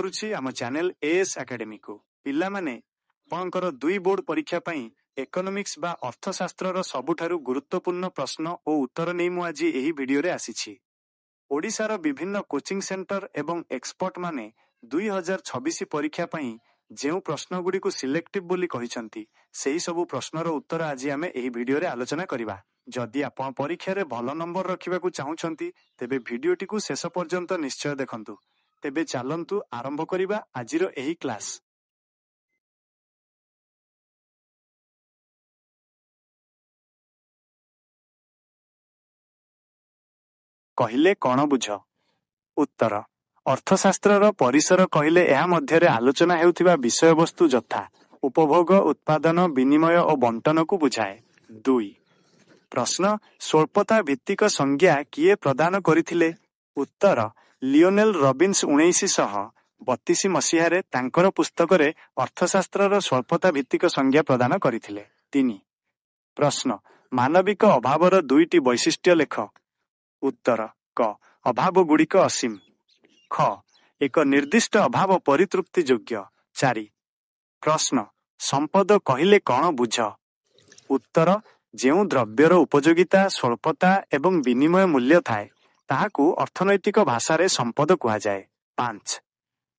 करुछि आम channel as academy को पिला माने आपणकर दुई बोर्ड परीक्षा पई इकोनॉमिक्स बा अर्थशास्त्र रो सबुठारु गुरुत्वपूर्ण प्रश्न और उत्तर नै मु आज एही वीडियो रे आसीछि। ओडिशार विभिन्न कोचिंग सेंटर एवं एक्सपर्ट माने 2026 परीक्षा पई जेउ प्रश्न गुडी को सिलेक्टिव बोली कहिसंती सेही सबु प्रश्नर उत्तर आज आमे एही वीडियो रे आलोचना करिबा। जदि आपण परीक्षा रे भलो नंबर रखिबा को चाहुचंती तेबे वीडियोटी को शेष पर्यंत निश्चय देखंतु। तेबे चलंतु आरंभ करिबा आजिरो एही क्लास। कहिले कौन बुझ उत्तर अर्थशास्त्र परिसर कहिले एहा मध्यरे आलोचना हेउथिबा विषय वस्तु जथा उपभोग उत्पादन विनिमय और बंटन को बुझाए। 2 प्रश्न स्वल्पता भित्तिक संज्ञा किए प्रदान करिथिले? उत्तर लियोनेल रॉबिन्स 1932 मसीहारे तांकर पुस्तक रे अर्थशास्त्र स्वल्पता भित्तिक संज्ञा प्रदान करिथिले। 3 प्रश्न मानविक अभावर दुईटी वैशिष्ट्य लेख। उत्तर क अभाव गुड़िक असीम। ख एक निर्दिष्ट अभाव परितृप्ति योग्य। 4 प्रश्न संपद कहिले कौन बुझ? उत्तर जेउ द्रव्यर उपयोगिता स्वल्पता एवं विनिमय मूल्य थाए ताहाकू अर्थनैतिक भाषारे संपद कुहा जाए। 5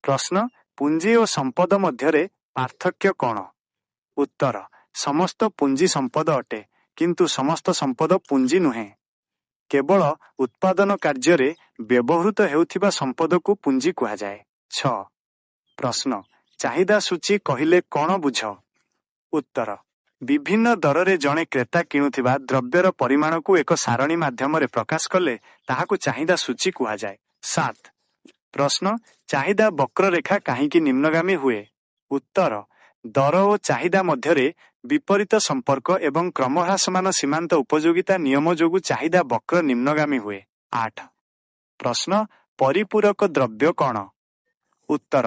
प्रश्न पुंजी और संपद मध्यरे पार्थक्य कौन? उत्तर समस्त पुंजी संपद अटे किंतु समस्त संपद पुंजी नुहे। केवल उत्पादन कार्य व्यवहृत हेउथिबा संपद को पुंजी कुहा जाए। 6 प्रश्न चाहिदा सूची कहिले कौन बुझ? उत्तर विभिन्न दर रे जणे क्रेता किणुथिबा द्रव्यर परिमाण को एक सारणी माध्यम रे प्रकाश कले ताहाकू चाहिदा सूची कुहा जाए। 7 प्रश्न चाहिदा वक्र रेखा काहींकी निम्नगामी हुए? उत्तर दर और चाहिदा मध्यरे विपरीत संपर्क एवं क्रमह्रासमान सीमांत उपयोगिता नियम जोगु चाहिदा वक्र निम्नगामी हुए। 8 प्रश्न परिपूरक द्रव्य कौन? उत्तर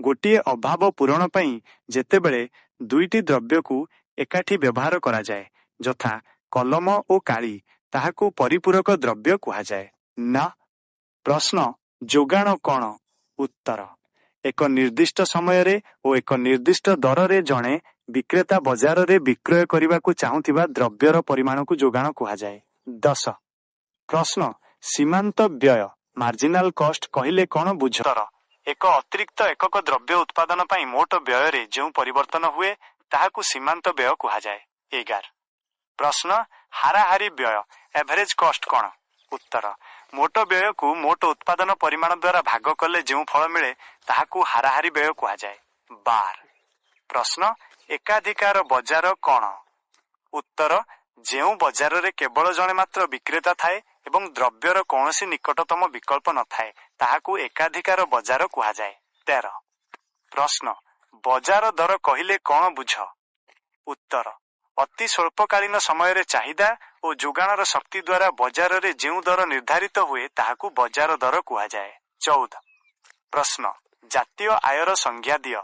गोटिए अभाव पूरण पई जेतेबेले दुईटी द्रव्य को एकाठी व्यवहार करा जाए जथा कलम और काली ताहाकू परिपूरक द्रव्य कुहा जाए। ना प्रश्न जोगाण कौन? उत्तर एक निर्दिष्ट समय रे और एक निर्दिष्ट दर रे जणे विक्रेता बाजार रे विक्रय करिबा को चाहुथिबा द्रव्यर परिमाण को जोगाण कुहा जाए। 10 प्रश्न सीमांत व्यय मार्जिनाल कॉस्ट कहिले कौन बुझ? एक अतिरिक्त एकक द्रव्य उत्पादन पई मोट व्यय रे जेउ परिवर्तन हुए ताहाकू सीमांत व्यय कुहा जाए। 11 प्रश्न हाराहारी व्यय एवरेज कॉस्ट कौन? उत्तर मोट व्यय को मोट उत्पादन परिमाण द्वारा भाग कले जो फल मिले ताहाकू हाराहारी व्यय कुहा जाए। 12 प्रश्न एकाधिकार बजार कौन? उत्तर जेउ बजार रे केवल जणे मात्र विक्रेता थाए एवं द्रव्यर कौनसी निकटतम विकल्प न थाए ताहाकू एकाधिकार बजार कुहा जाए। 13 प्रश्न बजार दर कहिले कौन बुझ? उत्तर अति स्वल्पकालीन समय रे चाहिदा और जोगाणर शक्ति द्वारा बजार रे जेउ दर निर्धारित हुए ताहाकू बजार दर कुहा जाए। 14 प्रश्न जातीय आयर संज्ञा दिय।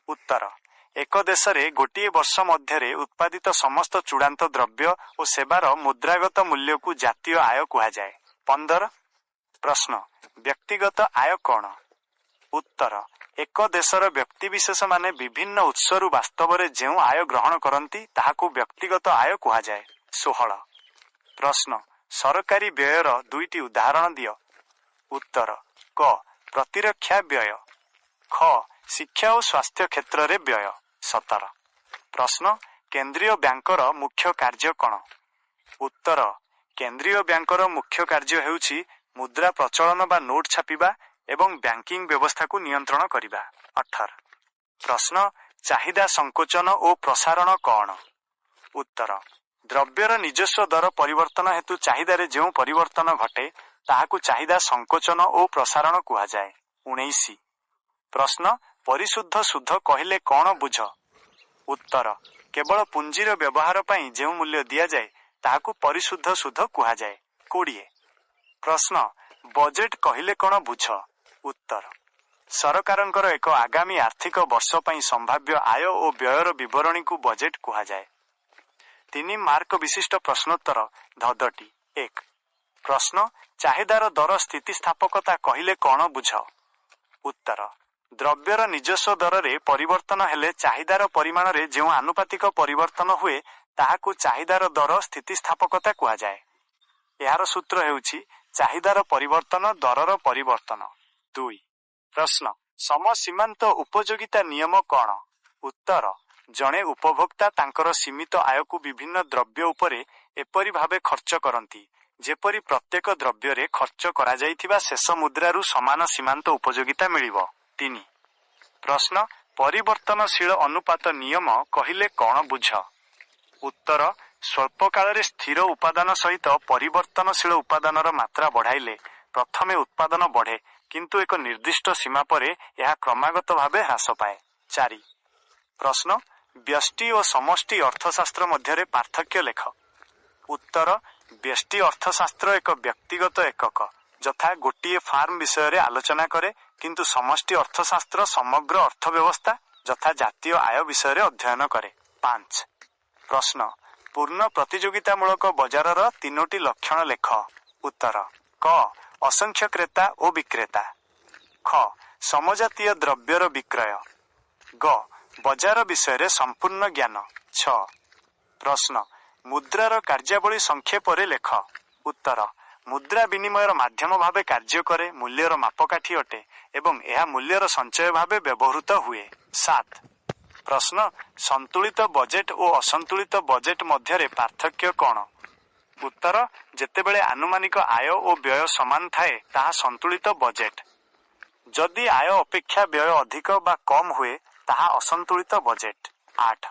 उत्तर एक देश रे गोटिए वर्ष मध्यरे उत्पादित समस्त चूड़ांत द्रव्य और सेवार मुद्रागत मूल्य को जातीय आय कुहा जाए। 15 प्रश्न व्यक्तिगत आय कौन? उत्तर एक देशर व्यक्ति विशेष माने विभिन्न उत्सरु वास्तव रे जेउ आय ग्रहण करंती ताहाकू व्यक्तिगत आय कुहा जाए। 16 प्रश्न सरकारी व्ययर दुईटी उदाहरण दिय। उत्तर क प्रतिरक्षा व्यय, ख शिक्षा और स्वास्थ्य क्षेत्र रे व्यय। 17 प्रश्न केंद्रीय बैंकर मुख्य कार्य कौन? उत्तर केंद्रीय बैंकर मुख्य कार्य हेउछि मुद्रा प्रचलन बा नोट छापिबा एवं बैंकिंग व्यवस्था को नियंत्रण करिबा। 18 प्रश्न चाहिदा संकोचन और प्रसारण कौन? उत्तर द्रव्यर निजस्व दर परिवर्तन हेतु चाहिदा रे जेउ परिवर्तन घटे ताहाकू चाहिदा संकोचन और प्रसारण कुहा जाए। 19 प्रश्न परिशुद्ध शुद्ध कहिले कौन बुझ? उत्तर केवल पुंजीर व्यवहार पई जेउ मूल्य दिया जाए ताहाकू परिशुद्ध शुद्ध कुहा जाए। 20 प्रश्न बजेट कहिले कौन बुझ? उत्तर सरकारंकर एक आगामी आर्थिक वर्ष पई संभाव्य आय और व्ययर विवरणी को बजेट कुहा जाए। 3 मार्क विशिष्ट प्रश्नोत्तर धदटी। 1 प्रश्न चाहिदार दर स्थितिस्थापकता कहिले कौन बुझ? उत्तर ଦ୍ରବ୍ୟର ନିଜସ୍ୱ ଦରରେ ପରିବର୍ତ୍ତନ ହେଲେ ଚାହିଦାର ପରିମାଣରେ ଯେଉଁ ଆନୁପାତିକ ପରିବର୍ତ୍ତନ ହୁଏ ତାହାକୁ ଚାହିଦାର ଦର ସ୍ଥିତିସ୍ଥାପକତା କୁହାଯାଏ। ଏହାର ସୂତ୍ର ହେଉଛି ଚାହିଦାର ପରିବର୍ତ୍ତନ ଦରର ପରିବର୍ତ୍ତନ। 2. ପ୍ରଶ୍ନ ସମସୀମାନ୍ତ ଉପଯୋଗିତା ନିୟମ କ'ଣ? ଉତ୍ତର ଜଣେ ଉପଭୋକ୍ତା ତାଙ୍କର ସୀମିତ ଆୟକୁ ବିଭିନ୍ନ ଦ୍ରବ୍ୟ ଉପରେ ଏପରି ଭାବେ ଖର୍ଚ୍ଚ କରନ୍ତି ଯେପରି ପ୍ରତ୍ୟେକ ଦ୍ରବ୍ୟରେ ଖର୍ଚ୍ଚ କରାଯାଇଥିବା ଶେଷ ମୁଦ୍ରାରୁ ସମାନ ସୀମାନ୍ତ ଉପଯୋଗିତା ମିଳିବ। 3. ପ୍ରଶ୍ନ ପରିବର୍ତ୍ତନଶୀଳ ଅନୁପାତ ନିୟମ କହିଲେ କ'ଣ ବୁଝ? ଉତ୍ତର ସ୍ୱଳ୍ପ କାଳରେ ସ୍ଥିର ଉପାଦାନ ସହିତ ପରିବର୍ତ୍ତନଶୀଳ ଉପାଦାନର ମାତ୍ରା ବଢ଼ାଇଲେ ପ୍ରଥମେ ଉତ୍ପାଦନ ବଢ଼େ କିନ୍ତୁ ଏକ ନିର୍ଦ୍ଦିଷ୍ଟ ସୀମା ପରେ ଏହା କ୍ରମାଗତ ଭାବେ ହ୍ରାସ ପାଏ। 4. ପ୍ରଶ୍ନ ବ୍ୟଷ୍ଟି ଓ ସମଷ୍ଟି ଅର୍ଥଶାସ୍ତ୍ର ମଧ୍ୟରେ ପାର୍ଥକ୍ୟ ଲେଖ। ଉତ୍ତର ବ୍ୟଷ୍ଟି ଅର୍ଥଶାସ୍ତ୍ର ଏକ ବ୍ୟକ୍ତିଗତ ଏକକ ଯଥା ଗୋଟିଏ ଫାର୍ମ ବିଷୟରେ ଆଲୋଚନା କରେ କିନ୍ତୁ ସମଷ୍ଟି ଅର୍ଥଶାସ୍ତ୍ର ସମଗ୍ର ଅର୍ଥବ୍ୟବସ୍ଥା ଯଥା ଜାତୀୟ ଆୟ ବିଷୟରେ ଅଧ୍ୟୟନ କରେ। 5. ପ୍ରଶ୍ନ ପୂର୍ଣ୍ଣ ପ୍ରତିଯୋଗିତାମୂଳକ ବଜାରର 3ଟି ଲକ୍ଷଣ ଲେଖ। ଉତ୍ତର କ ଅସଂଖ୍ୟ କ୍ରେତା ଓ ବିକ୍ରେତା, ଖ ସମଜାତୀୟ ଦ୍ରବ୍ୟର ବିକ୍ରୟ, ଗ ବଜାର ବିଷୟରେ ସମ୍ପୂର୍ଣ୍ଣ ଜ୍ଞାନ। 6. ପ୍ରଶ୍ନ ମୁଦ୍ରାର କାର୍ଯ୍ୟାବଳୀ ସଂକ୍ଷେପରେ ଲେଖ। ଉତ୍ତର ମୁଦ୍ରା ବିନିମୟର ମାଧ୍ୟମ ଭାବେ କାର୍ଯ୍ୟ କରେ, ମୂଲ୍ୟର ମାପକାଠି ଅଟେ ଏବଂ ଏହା ମୂଲ୍ୟର ସଞ୍ଚୟ ଭାବେ ବ୍ୟବହୃତ ହୁଏ। 7. ପ୍ରଶ୍ନ ସନ୍ତୁଳିତ ବଜେଟ୍ ଓ ଅସନ୍ତୁଳିତ ବଜେଟ୍ ମଧ୍ୟରେ ପାର୍ଥକ୍ୟ କ'ଣ? ଉତ୍ତର ଯେତେବେଳେ ଆନୁମାନିକ ଆୟ ଓ ବ୍ୟୟ ସମାନ ଥାଏ ତାହା ସନ୍ତୁଳିତ ବଜେଟ୍। ଯଦି ଆୟ ଅପେକ୍ଷା ବ୍ୟୟ ଅଧିକ ବା କମ୍ ହୁଏ ତାହା ଅସନ୍ତୁଳିତ ବଜେଟ୍। 8.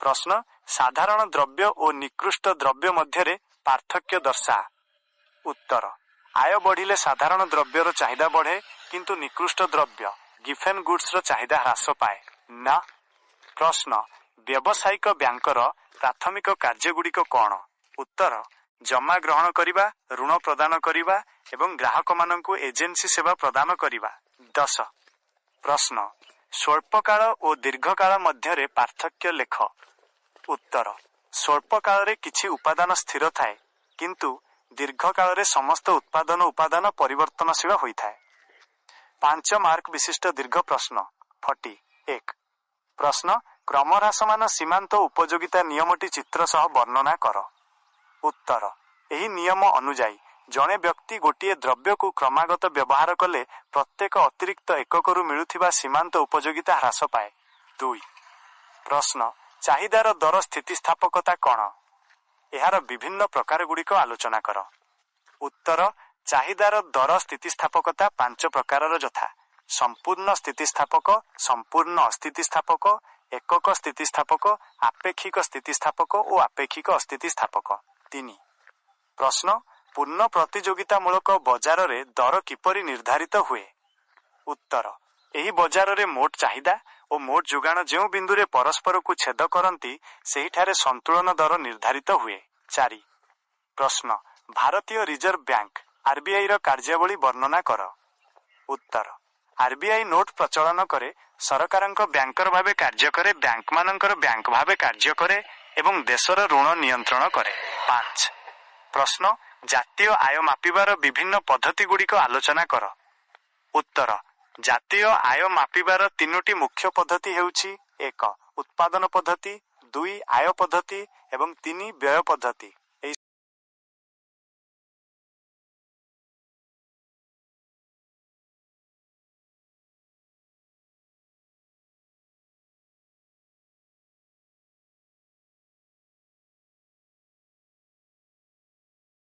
ପ୍ରଶ୍ନ ସାଧାରଣ ଦ୍ରବ୍ୟ ଓ ନିକୃଷ୍ଟ ଦ୍ରବ୍ୟ ମଧ୍ୟରେ ପାର୍ଥକ୍ୟ ଦର୍ଶା। ଉତ୍ତର ଆୟ ବଢ଼ିଲେ ସାଧାରଣ ଦ୍ରବ୍ୟର ଚାହିଦା ବଢ଼େ କିନ୍ତୁ ନିକୃଷ୍ଟ ଦ୍ରବ୍ୟ ଗିଫେନ ଗୁଡ୍ସର ଚାହିଦା ହ୍ରାସ ପାଏ ନା। ପ୍ରଶ୍ନ ବ୍ୟବସାୟିକ ବ୍ୟାଙ୍କର ପ୍ରାଥମିକ କାର୍ଯ୍ୟଗୁଡ଼ିକ କ'ଣ? ଉତ୍ତର ଜମା ଗ୍ରହଣ କରିବା, ଋଣ ପ୍ରଦାନ କରିବା ଏବଂ ଗ୍ରାହକମାନଙ୍କୁ ଏଜେନ୍ସି ସେବା ପ୍ରଦାନ କରିବା। 10. ପ୍ରଶ୍ନ ସ୍ୱଳ୍ପକାଳ ଓ ଦୀର୍ଘକାଳ ମଧ୍ୟରେ ପାର୍ଥକ୍ୟ ଲେଖ। ଉତ୍ତର ସ୍ୱଳ୍ପ କାଳରେ କିଛି ଉପାଦାନ ସ୍ଥିର ଥାଏ କିନ୍ତୁ ଦୀର୍ଘକାଳରେ ସମସ୍ତ ଉପାଦାନ ପରିବର୍ତ୍ତନଶୀଳ ହୋଇଥାଏ। 5 ମାର୍କ ବିଶିଷ୍ଟ ଦୀର୍ଘ ପ୍ରଶ୍ନ 41. ପ୍ରଶ୍ନ କ୍ରମହ୍ରାସମାନ ସୀମାନ୍ତ ଉପଯୋଗିତା ନିୟମଟି ଚିତ୍ର ସହ ବର୍ଣ୍ଣନା କର। ଉତ୍ତର ଏହି ନିୟମ ଅନୁଯାୟୀ ଜଣେ ବ୍ୟକ୍ତି ଗୋଟିଏ ଦ୍ରବ୍ୟକୁ କ୍ରମାଗତ ବ୍ୟବହାର କଲେ ପ୍ରତ୍ୟେକ ଅତିରିକ୍ତ ଏକକରୁ ମିଳୁଥିବା ସୀମାନ୍ତ ଉପଯୋଗିତା ହ୍ରାସ ପାଏ। 2. ପ୍ରଶ୍ନ ଚାହିଦାର ଦର ସ୍ଥିତିସ୍ଥାପକତା କ'ଣ? ଏହାର ବିଭିନ୍ନ ପ୍ରକାରଗୁଡ଼ିକ ଆଲୋଚନା କର। ଉତ୍ତର ଚାହିଦାର ଦର ସ୍ଥିତିସ୍ଥାପକତା 5 ପ୍ରକାରର ଯଥା ସମ୍ପୂର୍ଣ୍ଣ ସ୍ଥିତିସ୍ଥାପକ, ସମ୍ପୂର୍ଣ୍ଣ ଅସ୍ଥିତିସ୍ଥାପକ, ଏକକ ସ୍ଥିତିସ୍ଥାପକ, ଆପେକ୍ଷିକ ସ୍ଥିତିସ୍ଥାପକ ଓ ଆପେକ୍ଷିକ ଅସ୍ଥିତିସ୍ଥାପକ। 3. ପ୍ରଶ୍ନ ପୂର୍ଣ୍ଣ ପ୍ରତିଯୋଗିତାମୂଳକ ବଜାରରେ ଦର କିପରି ନିର୍ଦ୍ଧାରିତ ହୁଏ? ଉତ୍ତର ଏହି ବଜାରରେ ମୋଟ ଚାହିଦା ଓ ମୋଟ ଯୋଗାଣ ଯେଉଁ ବିନ୍ଦୁରେ ପରସ୍ପରକୁ ଛେଦ କରନ୍ତି ସେହିଠାରେ ସନ୍ତୁଳନ ଦର ନିର୍ଦ୍ଧାରିତ ହୁଏ। 4. ପ୍ରଶ୍ନ ଭାରତୀୟ ରିଜର୍ଭ ବ୍ୟାଙ୍କ ଆରବିଆଇର କାର୍ଯ୍ୟାବଳୀ ବର୍ଣ୍ଣନା କର। ଉତ୍ତର ଆରବିଆଇ ନୋଟ ପ୍ରଚଳନ କରେ, ସରକାରଙ୍କ ବ୍ୟାଙ୍କର ଭାବେ କାର୍ଯ୍ୟ କରେ, ବ୍ୟାଙ୍କମାନଙ୍କର ବ୍ୟାଙ୍କ ଭାବେ କାର୍ଯ୍ୟ କରେ ଏବଂ ଦେଶର ଋଣ ନିୟନ୍ତ୍ରଣ କରେ। 5. ପ୍ରଶ୍ନ ଜାତୀୟ ଆୟ ମାପିବାର ବିଭିନ୍ନ ପଦ୍ଧତିଗୁଡ଼ିକ ଆଲୋଚନା କର। ଉତ୍ତର ଜାତୀୟ ଆୟ ମାପିବାର 3ଟି ମୁଖ୍ୟ ପଦ୍ଧତି ହେଉଛି 1. ଉତ୍ପାଦନ ପଦ୍ଧତି, 2. ଆୟ ପଦ୍ଧତି ଏବଂ 3. ବ୍ୟୟ ପଦ୍ଧତି।